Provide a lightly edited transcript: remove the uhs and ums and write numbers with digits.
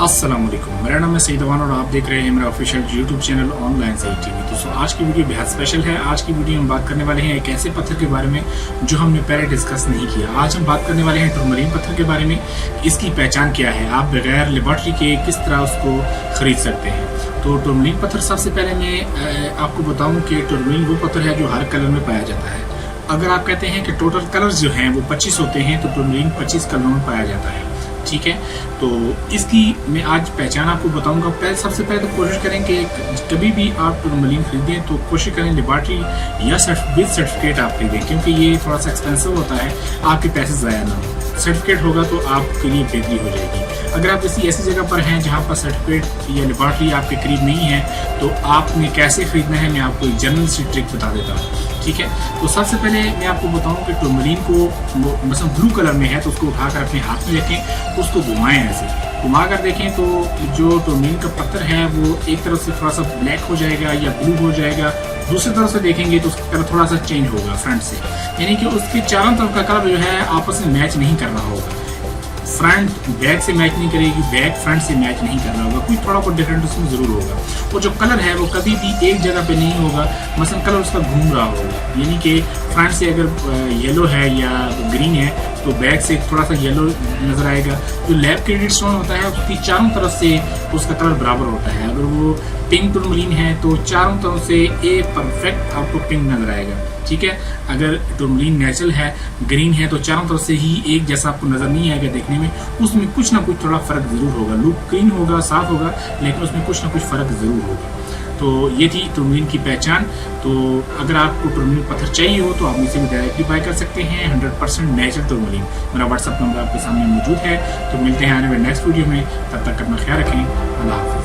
अस्सलाम वालेकुम, मेरा नाम है सईद अवान और आप देख रहे हैं मेरा official YouTube channel online Saeed TV. दोस्तों आज की वीडियो बेहद स्पेशल है। आज की वीडियो में बात करने वाले हैं एक ऐसे पत्थर के बारे में जो हमने पहले डिस्कस नहीं किया। आज हम बात करने वाले हैं टूरमलीन पत्थर के बारे में। इसकी पहचान क्या है, आप बगैर लेबॉर्ट्री के किस तरह उसको खरीद सकते हैं। तो टूरमलीन पत्थर, सबसे पहले मैं आपको बताऊँ कि टूरमलीन वो पत्थर है जो हर कलर में पाया जाता है। अगर आप कहते हैं कि टोटल कलर्स जो हैं वो 25 होते हैं, तो टूरमलीन 25 कलरों में पाया जाता है। ठीक है, तो इसकी मैं आज पहचान आपको बताऊंगा। सबसे पहले तो कोशिश करें कि कभी भी आप टूरमलीन खरीदें तो कोशिश करें लेबॉर्ट्री या विद सर्टिफिकेट आप खरीदें, क्योंकि ये थोड़ा सा एक्सपेंसिव होता है, आपके पैसे ज़ाया ना हो। सर्टिफिकेट होगा तो आपके लिए बेहतरी हो जाएगी। अगर आप किसी ऐसी जगह पर हैं जहाँ पर सर्टिफिकेट या लेबॉर्ट्री आपके करीब नहीं है, तो आपने कैसे खरीदना है मैं आपको एक जनरल सी ट्रिक बता देता हूँ। ठीक है, तो सबसे पहले मैं आपको बताऊँ कि टूरमलीन को मतलब ब्लू कलर में है तो उसको उठाकर अपने हाथ में रखें, उसको घुमाएं, ऐसे घुमा कर देखें तो जो टूरमलीन का पत्थर है वो एक तरफ से थोड़ा सा ब्लैक हो जाएगा या ब्लू हो जाएगा। दूसरी तरफ से देखेंगे तो उसका कलर थोड़ा सा चेंज होगा फ्रंट से, यानी कि उसके चारों तरफ का कलर जो है आपस में मैच नहीं कर रहा होगा। फ्रंट बैक से मैच नहीं करेगी, बैक फ्रंट से मैच नहीं कर रहा होगा, कोई थोड़ा बहुत डिफरेंट उसमें ज़रूर होगा। वो जो कलर है वो कभी भी एक जगह पे नहीं होगा, मसलन कलर उसका घूम रहा होगा, यानी कि फ्रंट से अगर येलो है या ग्रीन है तो बैक से थोड़ा सा येलो नज़र आएगा। जो लैब क्रेडिट स्टोन होता है उसकी चारों तरफ से उसका कलर बराबर होता है। अगर वो पिंक टूरमलीन है तो चारों तरफ से एक परफेक्ट आपको पिंक नजर आएगा। ठीक है, अगर टूरमलीन नेचुरल है, ग्रीन है, तो चारों तरफ से ही एक जैसा आपको नजर नहीं आएगा देखने में, उसमें कुछ ना कुछ थोड़ा फर्क जरूर होगा। लुक क्लीन होगा, साफ होगा, लेकिन उसमें कुछ ना कुछ फर्क जरूर होगा। तो ये थी टूरमलीन की पहचान। तो अगर आपको टूरमलीन पत्थर चाहिए हो तो आप मुझसे भी डायरेक्टली बाय कर सकते हैं। 100% नेचुरल टूरमलीन। मेरा व्हाट्सअप नंबर आपके सामने मौजूद है। तो मिलते हैं आने वाले नेक्स्ट वीडियो में, तब तक अपना ख्याल रखें। अल्लाह हाफ़िज़।